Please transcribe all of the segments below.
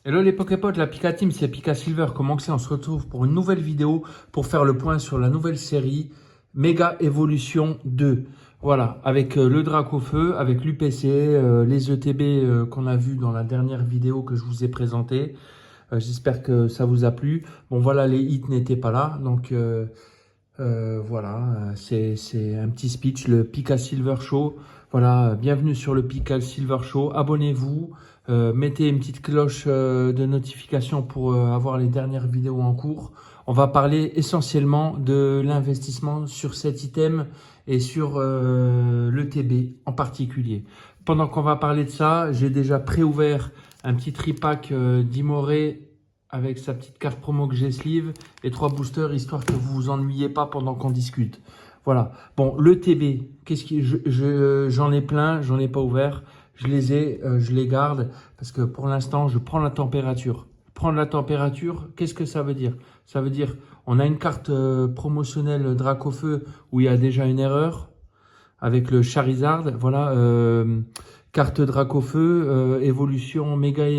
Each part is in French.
Hello les Poképotes, la Pika Team, c'est Pika Silver. Comment que c'est? On se retrouve pour une nouvelle vidéo pour faire le point sur la nouvelle série Mega Evolution 2. Voilà, avec le Dracofeu, avec l'UPC, les ETB qu'on a vu dans la dernière vidéo que je vous ai présentée. J'espère que ça vous a plu. Bon voilà, les hits n'étaient pas là, donc voilà, c'est un petit speech, le Pika Silver Show. Voilà, bienvenue sur le Pika Silver Show. Abonnez-vous, mettez une petite cloche de notification pour avoir les dernières vidéos en cours. On va parler essentiellement de l'investissement sur cet item et sur le TB en particulier. Pendant qu'on va parler de ça, j'ai déjà préouvert un petit tripack d'Imoré avec sa petite carte promo que j'ai sleeve et 3 boosters histoire que vous vous ennuyez pas pendant qu'on discute. Voilà. Bon, le TB, qu'est-ce qui, j'en ai plein, j'en ai pas ouvert. Je les ai, je les garde parce que pour l'instant, je prends la température. Prendre la température, qu'est-ce que ça veut dire? Ça veut dire, on a une carte promotionnelle Dracofeu où il y a déjà une erreur avec le Charizard. Voilà. Carte Dracofeu, évolution, méga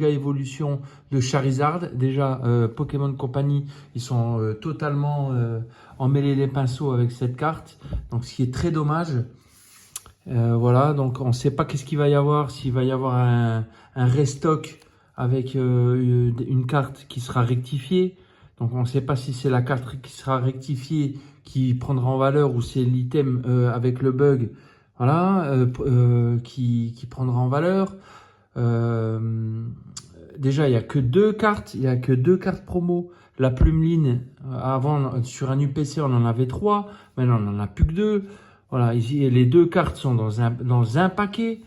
évolution de Charizard. Déjà, Pokémon Company, ils sont totalement emmêlés les pinceaux avec cette carte. Donc, ce qui est très dommage. Voilà, donc on ne sait pas qu'est-ce qu'il va y avoir, s'il va y avoir un restock avec une carte qui sera rectifiée. Donc on ne sait pas si c'est la carte qui sera rectifiée qui prendra en valeur ou c'est l'item avec le bug, voilà, qui prendra en valeur. Déjà, il n'y a que deux cartes, il y a que deux cartes promo. La plumeline, avant sur un UPC on en avait trois, maintenant on n'en a plus que deux. Voilà, ici les deux cartes sont dans un paquet.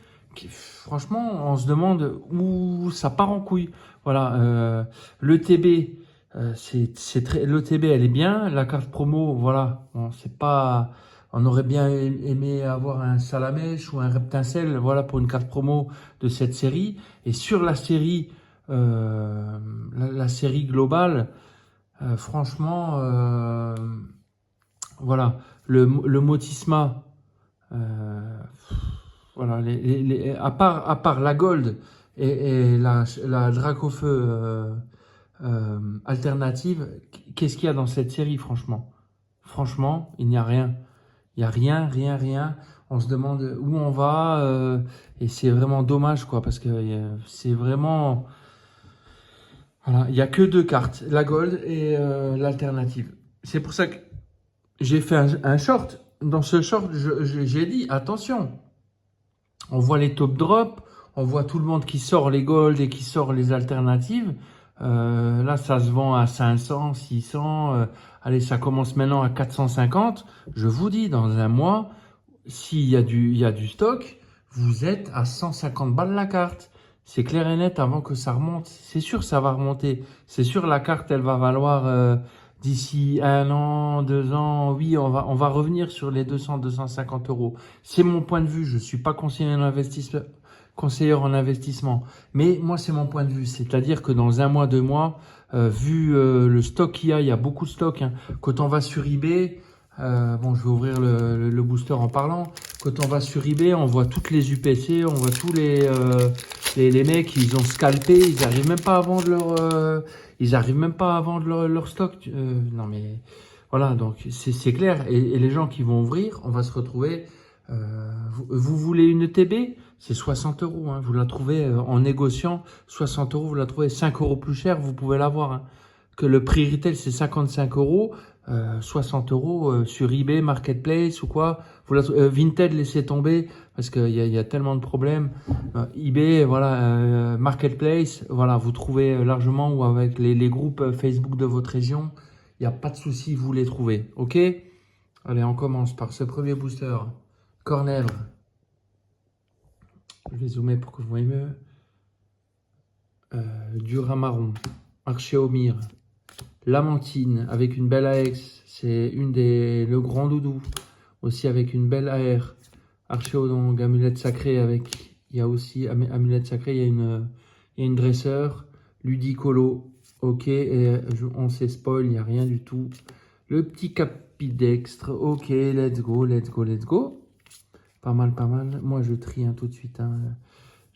Franchement, on se demande où ça part en couille. Voilà, le TB, c'est très, le TB, elle est bien. La carte promo, voilà, bon, c'est pas. On aurait bien aimé avoir un Salamèche ou un Reptincelle, voilà, pour une carte promo de cette série. Et sur la série, la série globale, franchement, voilà, le Motisma, voilà, à part la Gold et la Dracofeu alternative, qu'est-ce qu'il y a dans cette série, franchement? Franchement, il n'y a rien. Il n'y a rien, rien, rien. On se demande où on va et c'est vraiment dommage, quoi, parce que c'est vraiment... Voilà, il n'y a que deux cartes, la Gold et l'alternative. C'est pour ça que j'ai fait un short. Dans ce short, j'ai dit, attention, on voit les top drops, on voit tout le monde qui sort les Gold et qui sort les alternatives. Là, ça se vend à 500, 600. Allez, ça commence maintenant à 450. Je vous dis, dans un mois, s'il y a du stock, vous êtes à 150 balles la carte. C'est clair et net avant que ça remonte. C'est sûr, ça va remonter. C'est sûr, la carte, elle va valoir d'ici 1 an, 2 ans. Oui, on va revenir sur les 200, 250 euros. C'est mon point de vue. Je suis pas conseiller en investissement. Mais moi, c'est mon point de vue. C'est-à-dire que dans un mois, 2 mois, vu le stock qu'il y a beaucoup de stock. Hein. Quand on va sur eBay, bon, je vais ouvrir le booster en parlant. Quand on va sur eBay, on voit toutes les UPC, on voit tous les mecs, ils ont scalpé, ils n'arrivent même pas à vendre leur stock. Non mais voilà, donc c'est clair. Et les gens qui vont ouvrir, on va se retrouver. Vous voulez une TB? C'est 60 euros. Hein. Vous la trouvez en négociant 60 euros. Vous la trouvez 5 euros plus cher. Vous pouvez l'avoir. Hein. Que le prix retail c'est 55 euros. 60 euros sur eBay, Marketplace ou quoi. Vinted, laissez tomber parce qu'il y a tellement de problèmes. eBay, voilà, Marketplace, voilà, vous trouvez largement ou avec les groupes Facebook de votre région. Il n'y a pas de souci, vous les trouvez. Ok? Allez, on commence par ce premier booster. Cornèvre. Je vais zoomer pour que vous voyez mieux. Duramaron. Archéomir. Lamantine avec une belle AX, c'est le grand doudou, aussi avec une belle AR. Archéodongue, amulette sacrée avec, il y a aussi amulette sacrée, il y a une dresseur, Ludicolo, ok, et on sait spoil, il n'y a rien du tout. Le petit capidextre, ok, let's go, let's go, let's go. Pas mal, pas mal. Moi je trie tout de suite, hein.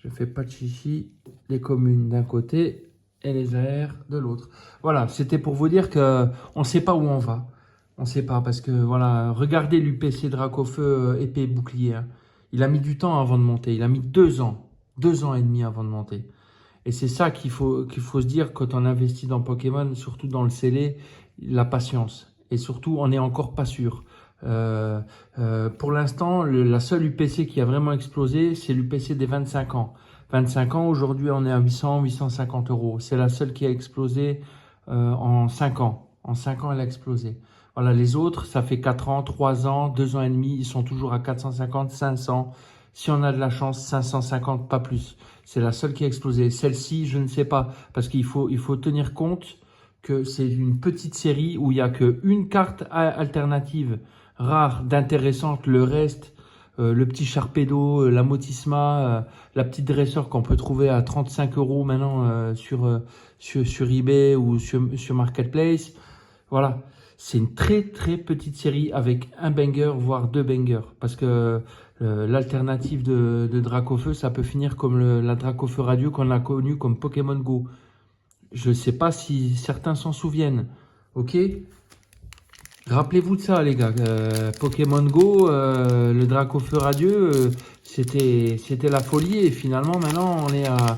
Je fais pas de chichi. les communes d'un côté et les AR de l'autre. Voilà, c'était pour vous dire que on ne sait pas où on va. On ne sait pas parce que voilà, regardez l'UPC Dracofeu épée et bouclier, hein. Il a mis du temps avant de monter. Il a mis 2 ans et demi avant de monter. Et c'est ça qu'il faut se dire quand on investit dans Pokémon, surtout dans le scellé, la patience. Et surtout, on n'est encore pas sûr. Pour l'instant, la seule UPC qui a vraiment explosé, c'est l'UPC des 25 ans. 25 ans, aujourd'hui, on est à 800, 850 euros. C'est la seule qui a explosé en 5 ans. En 5 ans, elle a explosé. Voilà, les autres, ça fait 4 ans, 3 ans, 2 ans et demi, ils sont toujours à 450, 500. Si on a de la chance, 550, pas plus. C'est la seule qui a explosé. Celle-ci, je ne sais pas, parce qu'il faut tenir compte que c'est une petite série où il n'y a qu'une carte alternative rare, d'intéressante. Le reste, le petit Sharpedo, la Motisma, la petite dresseur qu'on peut trouver à 35 euros maintenant sur eBay ou sur Marketplace. Voilà, c'est une très très petite série avec un banger, voire 2 bangers. Parce que l'alternative de Dracofeu, ça peut finir comme la Dracofeu Radio qu'on a connue comme Pokémon Go. Je ne sais pas si certains s'en souviennent. Ok? Rappelez-vous de ça, les gars. Pokémon Go, le Dracofeu radieux, c'était la folie. Et finalement, maintenant, on est à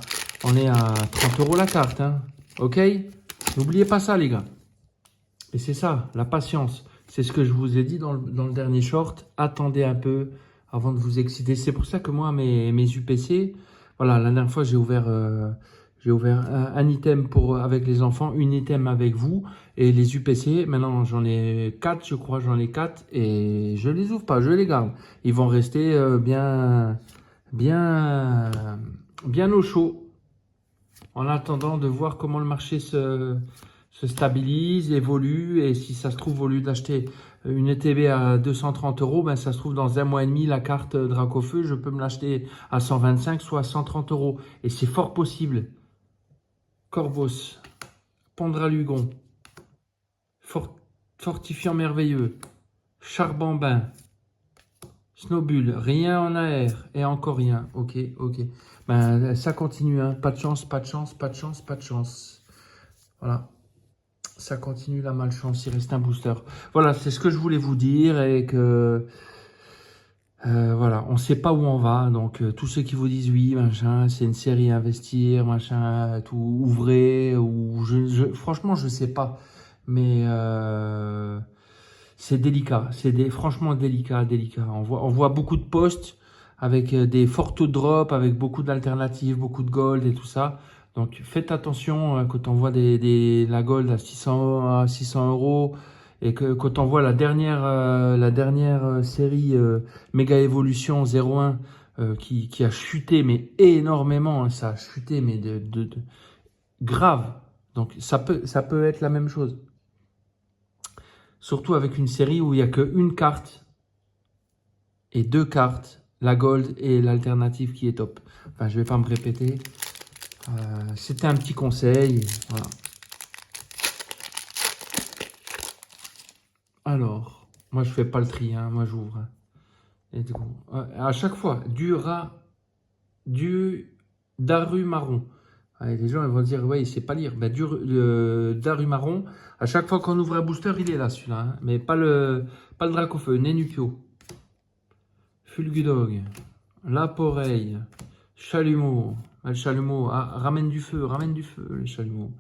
30 euros la carte, hein. Ok? N'oubliez pas ça, les gars. Et c'est ça, la patience. C'est ce que je vous ai dit dans le dernier short. Attendez un peu avant de vous exciter. C'est pour ça que moi, mes UPC, voilà, la dernière fois, j'ai ouvert un item avec les enfants, une item avec vous. Et les UPC, maintenant, j'en ai 4, je crois, j'en ai 4. Et je les ouvre pas, je les garde. Ils vont rester bien au chaud. En attendant de voir comment le marché se stabilise, évolue, et si ça se trouve, au lieu d'acheter une ETB à 230 euros, ben ça se trouve dans un mois et demi, la carte Dracofeu, je peux me l'acheter à 125, soit à 130 euros. Et c'est fort possible. Corvos, Pondralugon, Fortifiant Merveilleux, Charbambin, Snowbull, rien en AR, et encore rien. Ok. Ben, ça continue, hein. Pas de chance, pas de chance, pas de chance, pas de chance. Voilà. Ça continue la malchance, il reste un booster. Voilà, c'est ce que je voulais vous dire et que voilà, on ne sait pas où on va. Donc tous ceux qui vous disent oui, machin, c'est une série à investir, machin, tout ouvrez ou franchement je sais pas, mais c'est délicat, franchement délicat. On voit beaucoup de posts avec des forts taux de drop, avec beaucoup d'alternatives, beaucoup de gold et tout ça. Donc faites attention quand on voit la gold à 600 euros et que quand on voit la dernière série Méga Évolution 01 qui a chuté mais énormément, hein, ça a chuté mais de grave. Donc ça peut être la même chose. Surtout avec une série où il n'y a qu'une carte et 2 cartes, la gold et l'alternative qui est top. Enfin, je vais pas me répéter. C'était un petit conseil. Voilà. Alors, moi je fais pas le tri, hein, moi j'ouvre. Hein. Et du coup, à chaque fois, Daru marron. Ouais, les gens ils vont dire, ouais, il sait pas lire. Ben, Daru marron, à chaque fois qu'on ouvre un booster, il est là celui-là. Hein, mais pas le Dracofeu, Nenupio, Fulgudog, Laporeille, Chalumeau. Le chalumeau, ramène du feu, le chalumeau.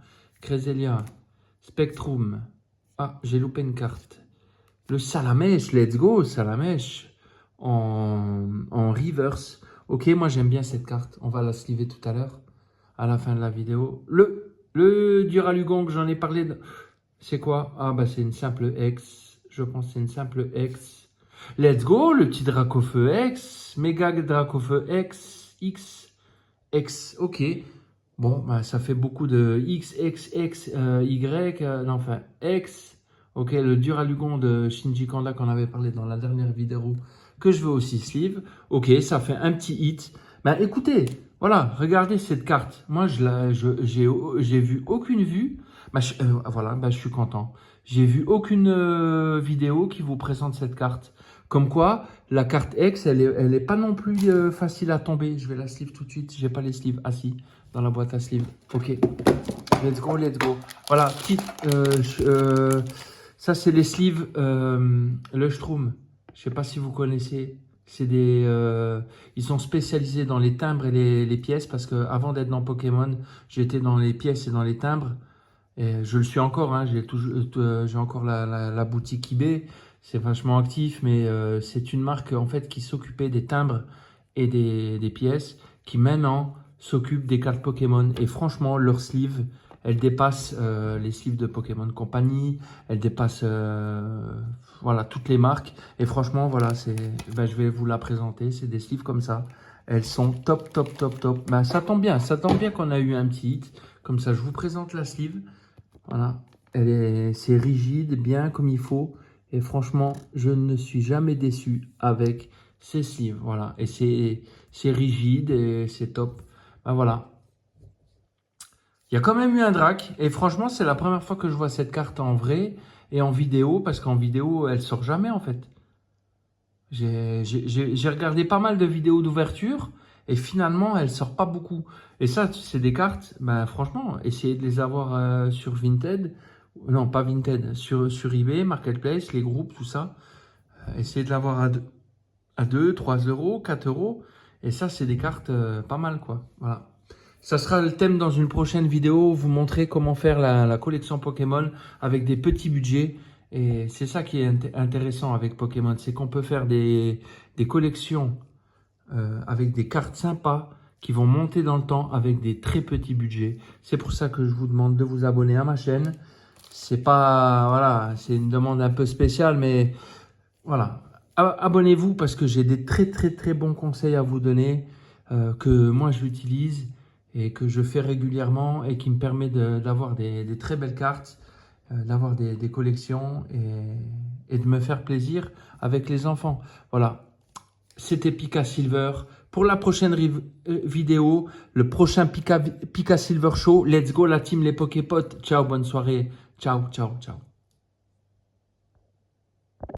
Cresselia, Spectrum. Ah, j'ai loupé une carte. Le Salamèche, let's go, Salamèche. En reverse. Ok, moi j'aime bien cette carte. On va la sliver tout à l'heure, à la fin de la vidéo. Le Duralugon que j'en ai parlé, c'est quoi? Ah, bah c'est une simple X. Je pense que c'est une simple X. Let's go, le petit Dracofeu X. Méga Dracofeu X, ok. Bon, bah, ça fait beaucoup de X, Y, non, enfin, X. Ok, le Duralugon de Shinji Kanda qu'on avait parlé dans la dernière vidéo, que je veux aussi sleeve. Ok, ça fait un petit hit. Bah, écoutez, voilà, regardez cette carte. Moi, j'ai vu aucune vue. Bah, voilà, bah, je suis content. J'ai vu aucune vidéo qui vous présente cette carte. Comme quoi, la carte X, elle est pas non plus facile à tomber. Je vais la sleeve tout de suite. J'ai pas les sleeves. Ah si, dans la boîte à sleeve. Ok. Let's go, let's go. Voilà, ça c'est les sleeves Leuchtturm. Je sais pas si vous connaissez. C'est ils sont spécialisés dans les timbres et les pièces parce que avant d'être dans Pokémon, j'étais dans les pièces et dans les timbres. Et je le suis encore, hein, j'ai encore la boutique eBay, c'est vachement actif, mais c'est une marque en fait qui s'occupait des timbres et des pièces, qui maintenant s'occupe des cartes Pokémon. Et franchement, leur sleeve, elle dépasse les sleeves de Pokémon Company, elle dépasse voilà, toutes les marques. Et franchement, voilà, je vais vous la présenter, c'est des sleeves comme ça. Elles sont top, top, top, top. Ben, ça tombe bien qu'on a eu un petit hit. Comme ça, je vous présente la sleeve. Voilà, c'est rigide, bien comme il faut. Et franchement, je ne suis jamais déçu avec ces sleeves. Voilà, et c'est rigide et c'est top. Ben voilà. Il y a quand même eu un drac. Et franchement, c'est la première fois que je vois cette carte en vrai et en vidéo. Parce qu'en vidéo, elle sort jamais en fait. J'ai regardé pas mal de vidéos d'ouverture. Et finalement, elle sort pas beaucoup. Et ça, c'est des cartes, ben, franchement, essayez de les avoir sur Vinted. Non, pas Vinted, sur eBay, Marketplace, les groupes, tout ça. Essayez de l'avoir à 2, 3 euros, 4 euros. Et ça, c'est des cartes pas mal, quoi. Voilà. Ça sera le thème dans une prochaine vidéo. Vous montrer comment faire la collection Pokémon avec des petits budgets. Et c'est ça qui est intéressant avec Pokémon. C'est qu'on peut faire des collections avec des cartes sympas qui vont monter dans le temps avec des très petits budgets. C'est pour ça que je vous demande de vous abonner à ma chaîne. C'est pas, voilà, c'est une demande un peu spéciale, mais voilà. Abonnez-vous parce que j'ai des très très très bons conseils à vous donner que moi j'utilise et que je fais régulièrement et qui me permet d'avoir des très belles cartes, d'avoir des collections et de me faire plaisir avec les enfants. Voilà. C'était Pika Silver. Pour la prochaine vidéo, le prochain Pika Silver Show. Let's go la team les Poképotes. Ciao, bonne soirée. Ciao, ciao, ciao.